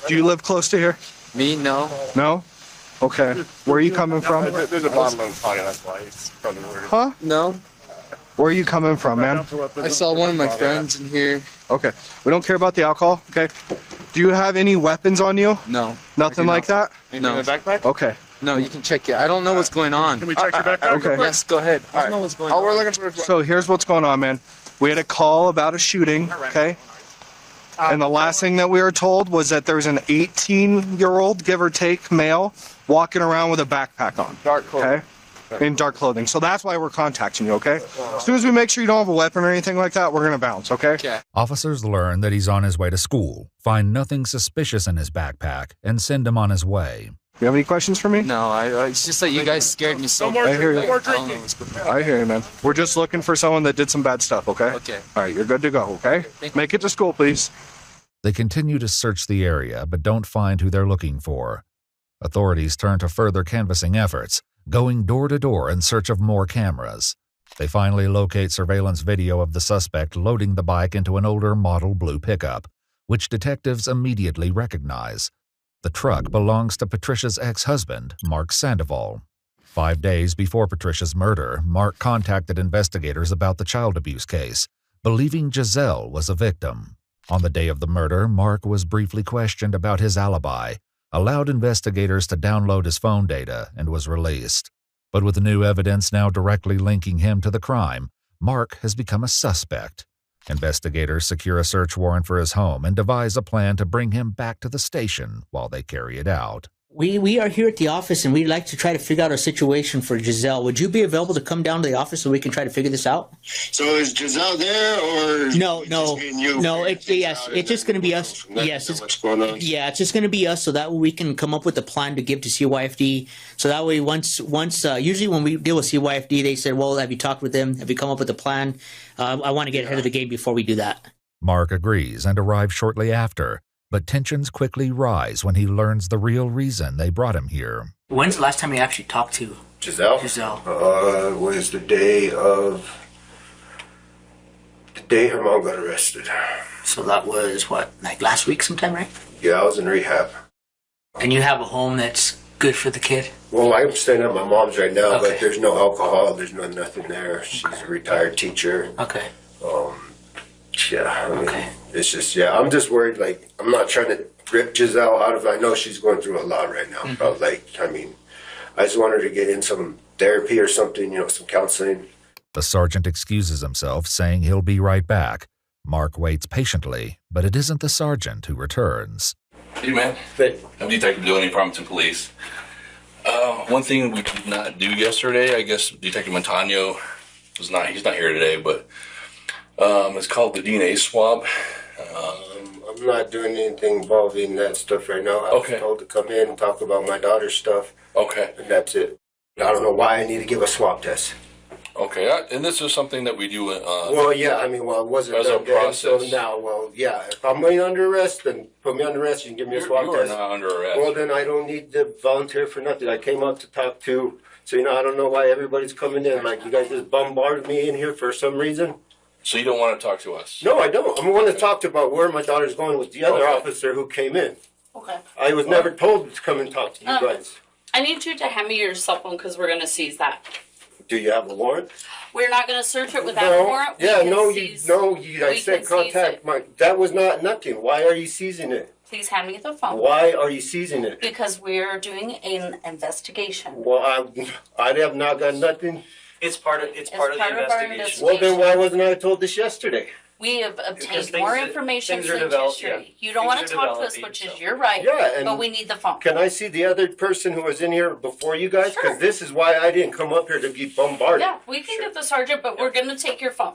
Do you live close to here? Me, no. No? Okay. Where are you coming from? There's a bottle of fire, that's why it's probably weird. Huh? No. Where are you coming from, man? I saw one of my friends in here. Okay. We don't care about the alcohol, okay? Do you have any weapons on you? No. Nothing like that? No. Backpack? Okay. No, you can check it. I don't know what's going on. Can we check your backpack? Okay. Yes, go ahead. I don't know what's going on. We're looking for So here's what's going on, man. We had a call about a shooting, okay? And the last thing that we were told was that there's an 18-year-old, give or take, male, walking around with a backpack on. Dark clothing. Okay? In dark clothing. So that's why we're contacting you, okay? As soon as we make sure you don't have a weapon or anything like that, we're going to bounce, okay? Okay. Officers learn that he's on his way to school, find nothing suspicious in his backpack, and send him on his way. You have any questions for me? No, it's just that you guys scared me so I hear you. much. I hear you, man. We're just looking for someone that did some bad stuff, okay? Okay. All right, you're good to go, okay? Make it to school, please. They continue to search the area but don't find who they're looking for. Authorities turn to further canvassing efforts, going door to door in search of more cameras. They finally locate surveillance video of the suspect loading the bike into an older model blue pickup, which detectives immediately recognize. The truck belongs to Patricia's ex-husband, Mark Sandoval. 5 days before Patricia's murder, Mark contacted investigators about the child abuse case, believing Giselle was a victim. On the day of the murder, Mark was briefly questioned about his alibi, allowed investigators to download his phone data, and was released. But with new evidence now directly linking him to the crime, Mark has become a suspect. Investigators secure a search warrant for his home and devise a plan to bring him back to the station while they carry it out. We are here at the office, and we'd like to try to figure out a situation for Giselle. Would you be available to come down to the office so we can try to figure this out? So is Giselle there, or no? Yes, it's just going to be us. Yes, what's going on? Yeah, it's just going to be us, so that way we can come up with a plan to give to CYFD. So that way, once usually when we deal with CYFD, they said, "Well, have you talked with them? Have you come up with a plan?" I want to get ahead of the game before we do that. Mark agrees and arrives shortly after. But tensions quickly rise when he learns the real reason they brought him here. When's the last time you actually talked to Giselle? Was the day her mom got arrested. So that was what, like last week sometime, right? Yeah, I was in rehab. And you have a home that's good for the kid? Well, I'm staying at my mom's right now, but there's no alcohol, there's nothing there. She's a retired teacher. Okay. Yeah, I mean, it's just, I'm just worried, like, I'm not trying to rip Giselle out of it. I know she's going through a lot right now. But, like, I mean, I just want her to get in some therapy or something, some counseling. The sergeant excuses himself, saying he'll be right back. Mark waits patiently, but it isn't the sergeant who returns. Hey, man. I'm Detective Delaney, Farmington Police. One thing we did not do yesterday, I guess Detective Montano he's not here today, but it's called the DNA swab. I'm not doing anything involving that stuff right now. I was told to come in and talk about my daughter's stuff. Okay. And that's it. I don't know why I need to give a swab test. Okay, and this is something that we do. It wasn't as a process. So now, if I'm under arrest, then put me under arrest. You can give me a swab test. You are not under arrest. Well, then I don't need to volunteer for nothing. I came up to talk to, so I don't know why everybody's coming in. Like, you guys just bombarded me in here for some reason. So you don't want to talk to us? No, I don't. I want to talk about where my daughter's going with the other officer who came in. Okay. I was never told to come and talk to you guys. I need you to hand me your cell phone because we're going to seize that. Do you have a warrant? We're not going to search it without a warrant. I said contact that was not nothing. Why are you seizing it? Please hand me the phone. Why are you seizing it? Because we're doing an investigation. Well, I have not got nothing. It's part of the investigation. Well, then why wasn't I told this yesterday? We have obtained more information from history. You don't want to talk to us, which is your right, but we need the phone. Can I see the other person who was in here before you guys? Because this is why I didn't come up here to be bombarded. Yeah, we can get the sergeant, but we're going to take your phone.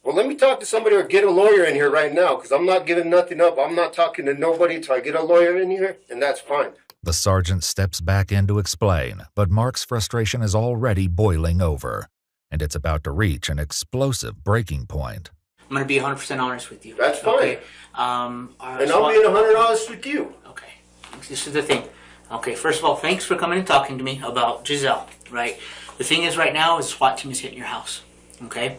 Well, let me talk to somebody or get a lawyer in here right now, because I'm not giving nothing up. I'm not talking to nobody until I get a lawyer in here, and that's fine. The sergeant steps back in to explain, but Mark's frustration is already boiling over, and it's about to reach an explosive breaking point. I'm going to be 100% honest with you. That's fine. Okay. And I'll be 100 honest with you. Okay. This is the thing. Okay, first of all, thanks for coming and talking to me about Giselle, right? The thing is right now is SWAT team is hitting your house, okay?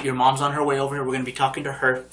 Your mom's on her way over here. We're going to be talking to her.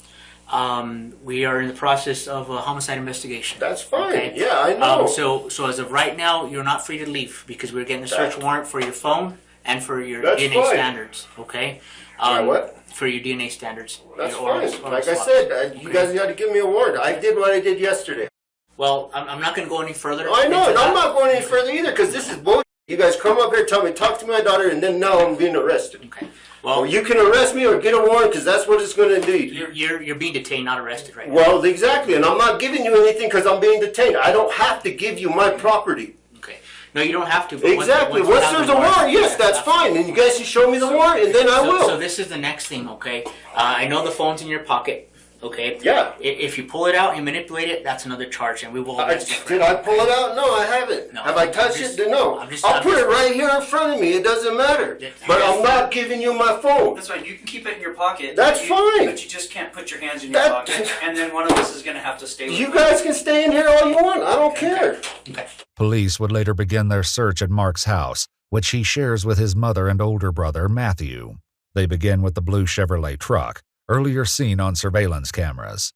We are in the process of a homicide investigation. That's fine. Okay? Yeah, I know. So as of right now, you're not free to leave because we're getting a search warrant for your phone and for your DNA standards, okay? What? For your DNA standards. That's fine. Like I said, you guys got to give me a warrant. I did what I did yesterday. Well, I'm not going to go any further. I know, and I'm not going any further either because this is bullshit. You guys come up here, tell me, talk to my daughter, and then now I'm being arrested. Okay. Well, you can arrest me or get a warrant because that's what it's going to do. You're being detained, not arrested right now. Well, exactly, and I'm not giving you anything because I'm being detained. I don't have to give you my property. Okay. No, you don't have to. But exactly. Once there's a warrant, yes, that's fine. And you guys can show me the warrant, and then I will. So this is the next thing, okay? I know the phone's in your pocket, okay? Yeah. If you pull it out and manipulate it, that's another charge, and we will. Did I pull it out? No, I haven't. No, have I touched it? No. I'll put it right here in front of me. It doesn't matter. But I'm not giving you my phone. That's right. You can keep it in your pocket. That's fine. But you just can't put your hands in your pocket. And then one of us is going to have to stay with you. You guys can stay in here all you want. I don't care. Okay. Police would later begin their search at Mark's house, which he shares with his mother and older brother, Matthew. They begin with the blue Chevrolet truck, earlier seen on surveillance cameras.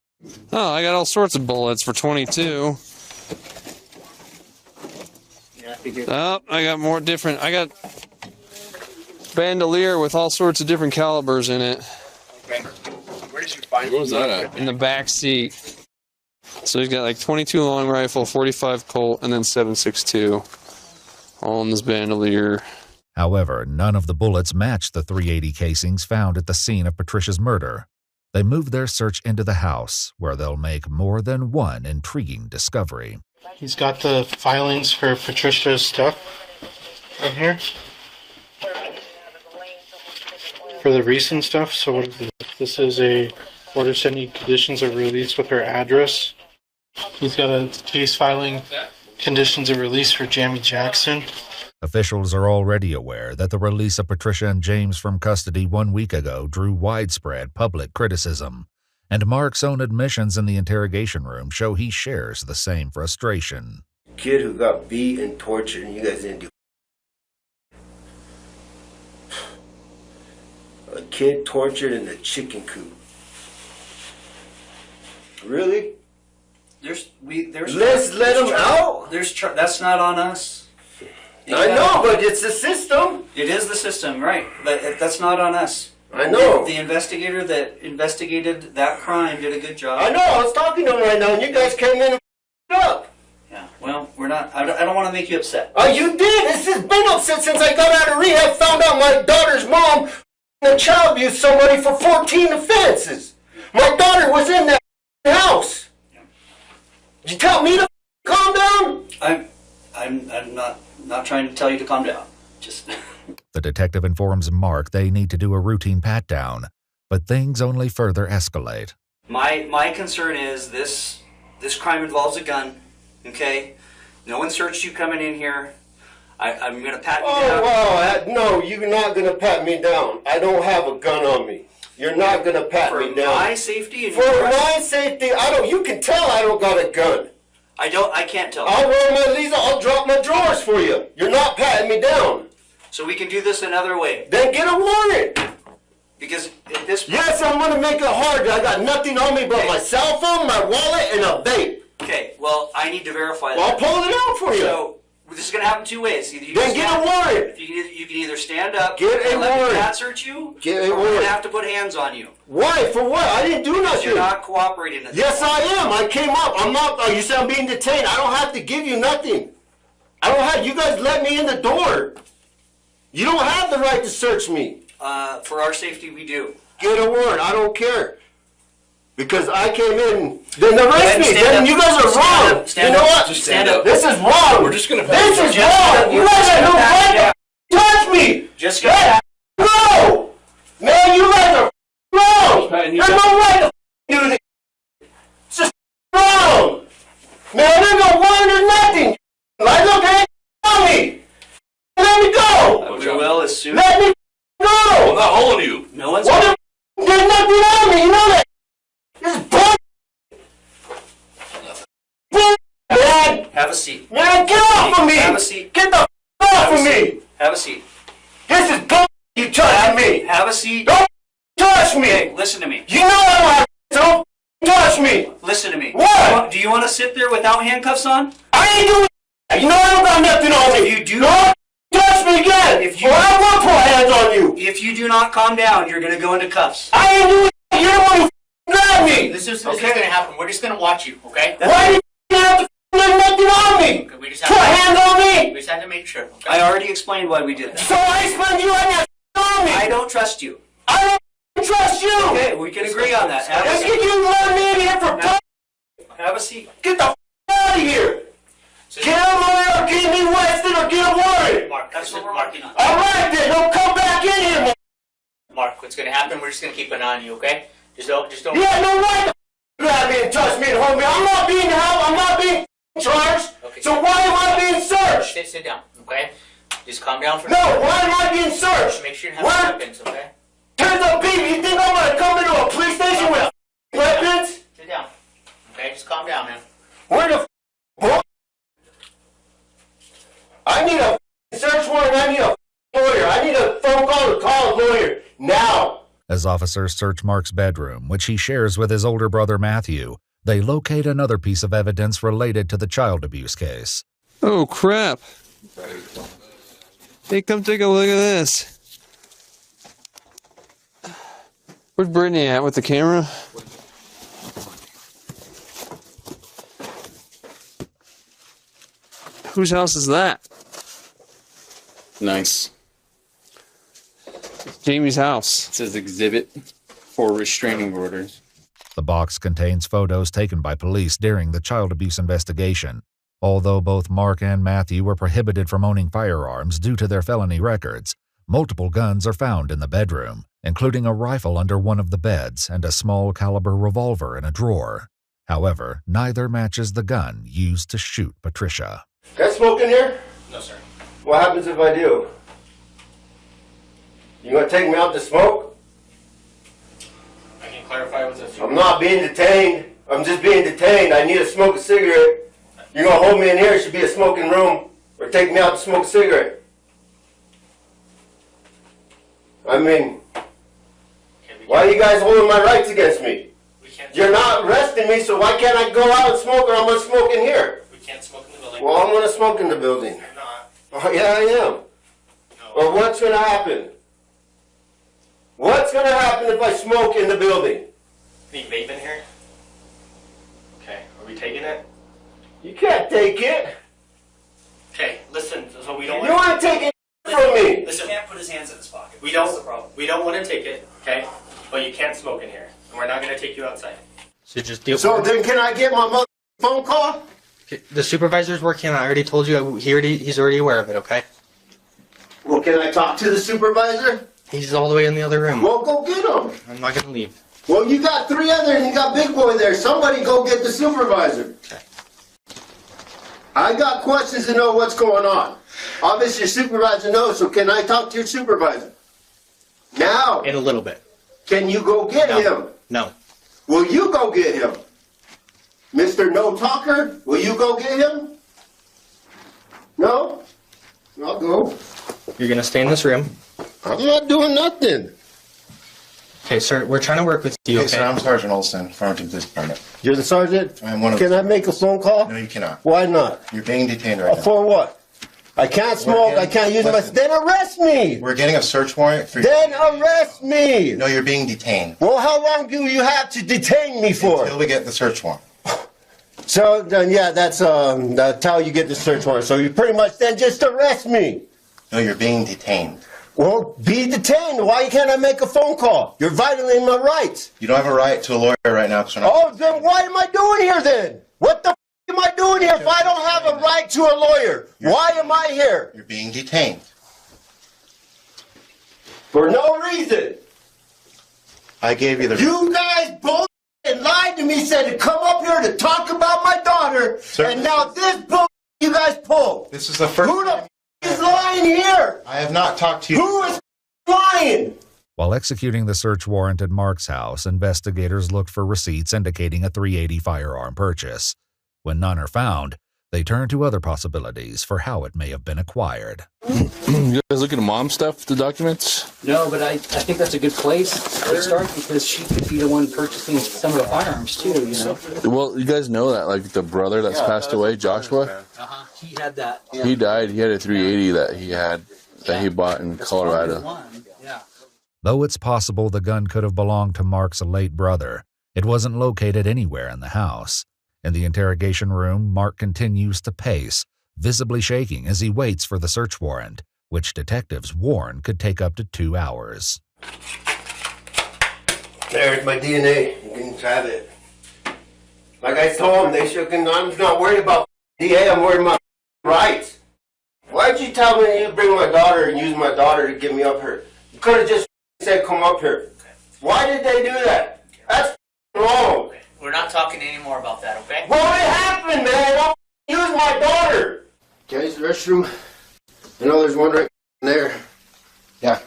Oh, I got all sorts of bullets for 22. Oh, I got more different. I got bandolier with all sorts of different calibers in it. Okay. Where did you find What was that at? In the back seat. So he's got like 22 long rifle, 45 Colt, and then 7.62. All in this bandolier. However, none of the bullets matched the .380 casings found at the scene of Patricia's murder. They moved their search into the house, where they'll make more than one intriguing discovery. He's got the filings for Patricia's stuff in here. For the recent stuff. So what is this? This is a order sending conditions of release with her address. He's got a case filing conditions of release for Jamie Jackson. Officials are already aware that the release of Patricia and James from custody 1 week ago drew widespread public criticism, and Mark's own admissions in the interrogation room show he shares the same frustration. Kid who got beat and tortured and you guys didn't do. A kid tortured in a chicken coop. Really? Let's let him out. That's not on us. I know, but it's the system. It is the system, right? But that's not on us. I know. The investigator that investigated that crime did a good job. I know. I was talking to him right now, and you guys came in and up. Yeah. Well, we're not. I don't want to make you upset. You did. This has been upset since I got out of rehab. Found out my daughter's mom and child abused somebody for 14 offenses. My daughter was in that house. Did you tell me to calm down? I'm not trying to tell you to calm down. Just. The detective informs Mark they need to do a routine pat-down, but things only further escalate. My concern is this crime involves a gun, okay? No one searched you coming in here. I'm going to pat you down. Oh, no, you're not going to pat me down. I don't have a gun on me. You're not going to pat me down. For my safety and For my safety, you can tell I don't got a gun. I can't tell. I'll wear my Lisa, I'll drop my drawers for you. You're not patting me down. So we can do this another way. Then get a warrant. Because at this point... Yes, I'm going to make it hard. I got nothing on me but my cell phone, my wallet, and a vape. Okay, well, I need to verify that. I'll pull it out for you. So, this is going to happen two ways. Either you then get a warrant. You can either stand up get and a let warrant. the cat search you, get a or warrant. we're going to have to put hands on you. Why? For what? I didn't do nothing. You're not cooperating. Yes, I am. I came up. I'm not. You said I'm being detained. I don't have to give you nothing. I don't have. You guys let me in the door. You don't have the right to search me. For our safety, we do. Get a warrant. I don't care. Because I came in, then arrest me. Then you guys are wrong. You know what? Just stand up. This is wrong. We're just gonna. This is wrong. You guys have no right to touch me. Just go. No, man, you guys are wrong. There's no right to do this. It's just wrong. Man, there's no warrant or nothing. Like, look, they on me. Let me go. We will as soon. Let me go. I'm not holding you. No one's. There's nothing on me. You know that. This is bull. Man. Have a seat. Man, get off of me. Have a seat. Get the off of me. Have a seat. This is bull. You touching me. Have a seat. Don't touch me. Hey, listen to me. You know I don't have. Don't touch me. Listen to me. What? Do you want to sit there without handcuffs on? I ain't doing that. You know I don't got nothing on me. If you do not touch me again, or I will put hands on you. If you do not calm down, you're going to go into cuffs. I ain't doing that. You're the one who grabbed me. This is going to happen. We're just going to watch you, okay? Why do you have to nothing on me? Okay, we just put hands on me. We just have to make sure, okay? I already explained why we did that. So I explained you had on me. I don't trust you. I don't trust you. Okay, we can agree on that. Let's get you run me in here for Have a seat. Get the out of here. Get a lawyer or get me Weston or get a warrant. Mark, that's what we're working on. All right, then. Don't come back in here. Mark, what's going to happen, we're just going to keep an eye on you, okay? Just don't. You have no right to grab me and touch me and hold me. I'm not being held. I'm not being charged. Okay. So why am I being searched? Sit down, okay? Just calm down for No, why am I being searched? Make sure you have weapons, okay? Turns up, baby. You think I'm going to come into a police station with weapons? Sit down. Okay, just calm down, man. Where the I need a search warrant. I need a lawyer. I need a phone call to call a lawyer now. As As officers search Mark's bedroom, which he shares with his older brother Matthew, they locate another piece of evidence related to the child abuse case. Oh, crap. Hey, come take a look at this. Where's Brittany at with the camera? Whose house is that? Nice. It's Jamie's house. It says exhibit for restraining orders. The box contains photos taken by police during the child abuse investigation. Although both Mark and Matthew were prohibited from owning firearms due to their felony records, multiple guns are found in the bedroom, including a rifle under one of the beds and a small caliber revolver in a drawer. However, neither matches the gun used to shoot Patricia. Can I smoke in here? No, sir. What happens if I do? You gonna take me out to smoke? I can clarify with the I'm not being detained. I'm just being detained. I need to smoke a cigarette. You're gonna hold me in here, it should be a smoking room, or take me out to smoke a cigarette. I mean, why are you guys holding my rights against me? You're not arresting me, so why can't I go out and smoke, or I'm gonna smoke in here? We can't smoke in the building. Well, I'm gonna smoke in the building. You're not. Oh, yeah, I am. No. Or what's gonna happen? What's gonna happen if I smoke in the building? Any vape in here? Okay, are we taking it? You can't take it. Okay, listen, so we don't You want to take it from me? Listen, he can't put his hands in his pocket. We don't want to take it, okay? But you can't smoke in here. And we're not going to take you outside. So just deal. So then can I get my mother phone call? The supervisor's working on it. I already told you. He's already aware of it. Okay. Well, can I talk to the supervisor? He's all the way in the other room. Well, go get him. I'm not gonna leave. Well, you got 3 others and you got Big Boy there. Somebody go get the supervisor. Okay. I got questions to know what's going on. Obviously, your supervisor knows, so can I talk to your supervisor? Now. In a little bit. Can you go get him? No. Will you go get him? Mr. No Talker, will you go get him? No? I'll go. You're gonna stay in this room. I'm not doing nothing. Okay, sir. We're trying to work with you. Hey, Okay. sir, I'm Sergeant Olson, Farmington Police Department. You're the sergeant? I'm one of Can I make a phone call? No, you cannot. Why not? You're being detained right now. For what? I can't smoke, I can't use my... Listen. Then arrest me! We're getting a search warrant for Then arrest me! No, you're being detained. Well, how long do you have to detain me for? Until we get the search warrant. So, then, yeah, that's how you get the search warrant. So you pretty much then just arrest me. No, you're being detained. Well, be detained. Why can't I make a phone call? You're violating my rights. You don't have a right to a lawyer right now because we're not... Oh, then why am I doing here then? What the am I doing here if I don't have a right to a lawyer? Why am I here? You're being detained. For no reason. I gave you the... You guys both and lied to me, said to come up here to talk about my daughter, Sir, and now this bull you guys pull. This is the first... Who the is lying here? I have not talked to you. Who is lying? While executing the search warrant at Mark's house, investigators looked for receipts indicating a .380 firearm purchase. When none are found, they turn to other possibilities for how it may have been acquired. You guys look at mom stuff, the documents? No, but I think that's a good place to start because she could be the one purchasing some of the firearms too. You know. Well, you guys know that, like the brother that's passed away, Joshua. He had that. He died. He had a .380 that he bought in Colorado. Yeah. Though it's possible the gun could have belonged to Mark's late brother, it wasn't located anywhere in the house. In the interrogation room, Mark continues to pace, visibly shaking as he waits for the search warrant, which detectives warn could take up to 2 hours. There's my DNA. You can have it. Like I told them, they should. I'm not worried about DA. I'm worried about rights. Why'd you tell me you bring my daughter and use my daughter to get me up here? You could have just said come up here. Why did they do that? That's wrong. We're not talking anymore about that, okay? Well, it happened, man. I'll use my daughter. Can I use the restroom? I know there's one right there. Yeah.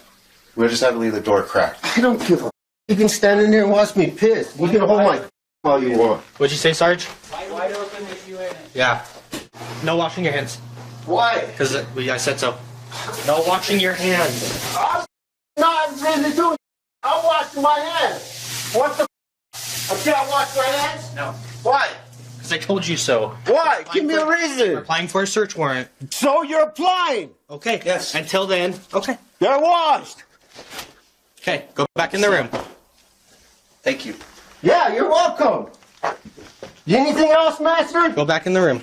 We'll just have to leave the door cracked. I don't give a. You can stand in there and watch me piss. You can hold my all you want. What'd you say, Sarge? Wide open with you in it. Yeah. No washing your hands. Why? Because I said so. No washing your hands. I'm not really doing. I'll wash wash my hands. What the? I can't wash my hands? No. Why? Because I told you so. Why? Give me a We're reason. applying for a search warrant. So you're applying. Okay. Yes. Until then. Okay. They're washed. Okay. Go back in the room. Thank you. Yeah, you're welcome. Anything else, Master? Go back in the room.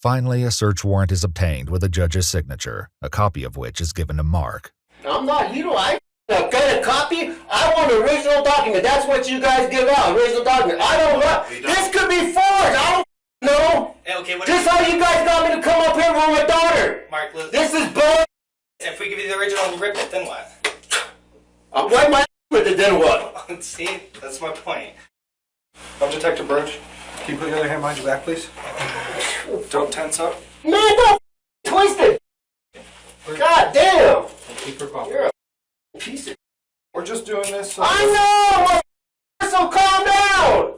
Finally, a search warrant is obtained with a judge's signature, a copy of which is given to Mark. I'm not, I got a copy. I want an original document. That's what you guys give out, original document. I don't want, this could be forged. I don't know. Okay, what Just how you guys got me to come up here with my daughter. Mark, This is bull. if we give you the original and rip it, then what? I'll wipe my with it, then what? See, that's my point. I'm Detective Birch. Can you put your other hand behind your back, please? Don't tense up. Man, don't twist it. God damn. Keep her calm. You're a piece of. We're just doing this. I know. So calm down.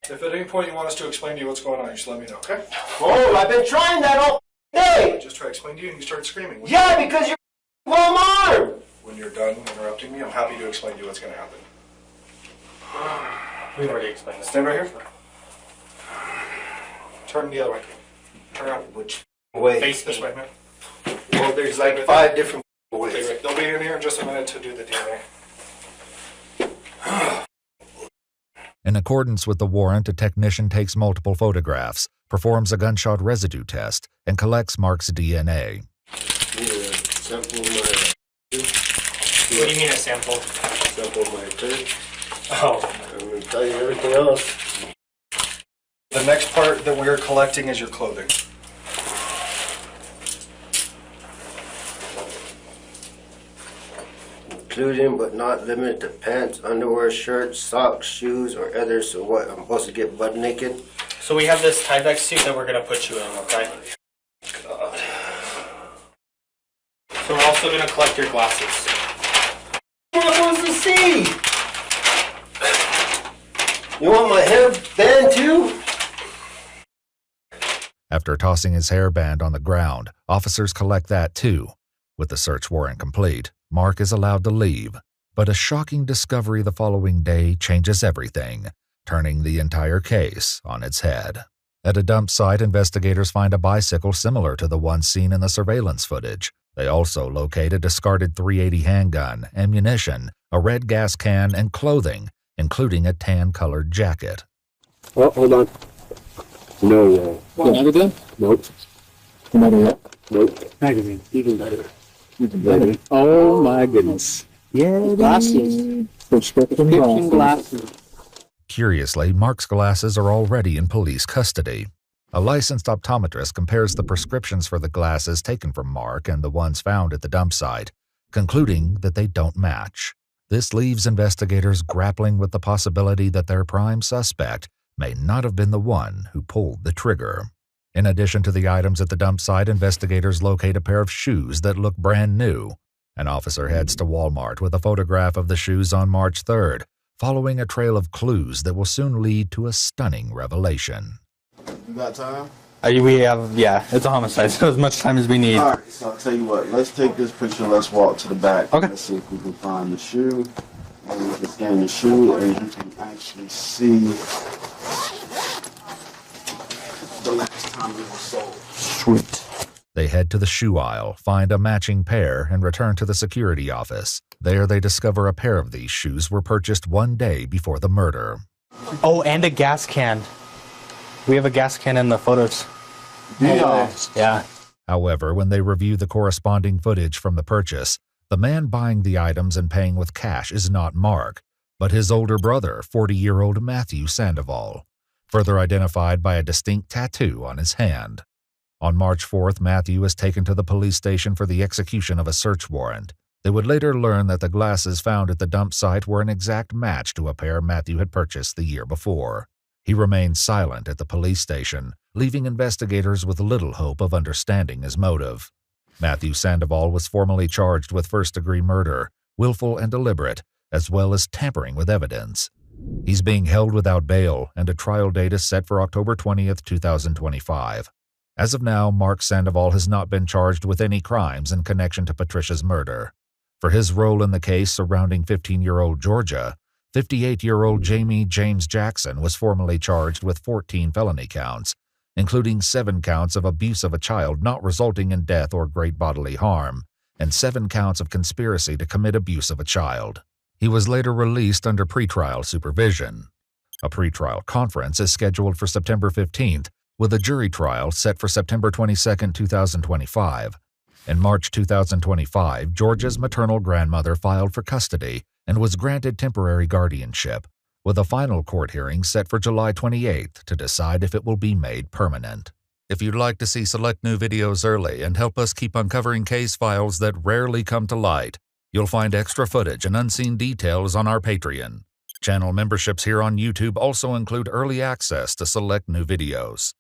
If at any point you want us to explain to you what's going on, you just let me know, okay? Oh, I've been trying that all day. I just try to explain to you and you start screaming. Yeah, because you're well armed. When you're done interrupting me, I'm happy to explain to you what's going to happen. We've already explained this. Stand right here. Turn the other way. Turn around. Which way? Face this way, man. Well, there's like 5 different ways. They'll be in here in just a minute to do the DNA. In accordance with the warrant, a technician takes multiple photographs, performs a gunshot residue test, and collects Mark's DNA. Sample my. What do you mean a sample? Sample my turd. Oh. I'm going to tell you everything else. The next part that we're collecting is your clothing. Including but not limited to pants, underwear, shirts, socks, shoes, or others. So what? I'm supposed to get butt naked? So we have this Tyvek suit that we're going to put you in, okay? God. So we're also going to collect your glasses. What am I supposed to see? You want my hairband too? After tossing his hairband on the ground, officers collect that too. With the search warrant complete, Mark is allowed to leave, but a shocking discovery the following day changes everything, turning the entire case on its head. At a dump site, investigators find a bicycle similar to the one seen in the surveillance footage. They also locate a discarded .380 handgun, ammunition, a red gas can, and clothing, including a tan-colored jacket. Oh, hold on. No. Another gun? Nope. Another what? Nope. Magazine. Even better. Oh my goodness. Yeah. Glasses. Prescription glasses. Curiously, Mark's glasses are already in police custody. A licensed optometrist compares the prescriptions for the glasses taken from Mark and the ones found at the dump site, concluding that they don't match. This leaves investigators grappling with the possibility that their prime suspect may not have been the one who pulled the trigger. In addition to the items at the dump site, investigators locate a pair of shoes that look brand new. An officer heads to Walmart with a photograph of the shoes on March 3rd, following a trail of clues that will soon lead to a stunning revelation. You got time? We have, yeah, it's a homicide, so as much time as we need. Alright, so I'll tell you what, let's take this picture, let's walk to the back. Okay. Let's see if we can find the shoe. And we can scan the shoe and you can actually see the last time it was sold. Sweet. They head to the shoe aisle, find a matching pair, and return to the security office. There they discover a pair of these shoes were purchased one day before the murder. Oh, and a gas can. We have a gas can in the photos. Yeah. However, when they review the corresponding footage from the purchase, the man buying the items and paying with cash is not Mark, but his older brother, 40-year-old Matthew Sandoval, further identified by a distinct tattoo on his hand. On March 4th, Matthew is taken to the police station for the execution of a search warrant. They would later learn that the glasses found at the dump site were an exact match to a pair Matthew had purchased the year before. He remained silent at the police station, leaving investigators with little hope of understanding his motive. Matthew Sandoval was formally charged with first-degree murder, willful and deliberate, as well as tampering with evidence. He's being held without bail, and a trial date is set for October 20th, 2025. As of now, Mark Sandoval has not been charged with any crimes in connection to Patricia's murder. For his role in the case surrounding 15-year-old Georgia, 58-year-old Jamie James Jackson was formally charged with 14 felony counts, including 7 counts of abuse of a child not resulting in death or great bodily harm, and 7 counts of conspiracy to commit abuse of a child. He was later released under pretrial supervision. A pretrial conference is scheduled for September 15th, with a jury trial set for September 22, 2025. In March 2025, Georgia's maternal grandmother filed for custody and was granted temporary guardianship, with a final court hearing set for July 28th to decide if it will be made permanent. If you'd like to see select new videos early and help us keep uncovering case files that rarely come to light, you'll find extra footage and unseen details on our Patreon. Channel memberships here on YouTube also include early access to select new videos.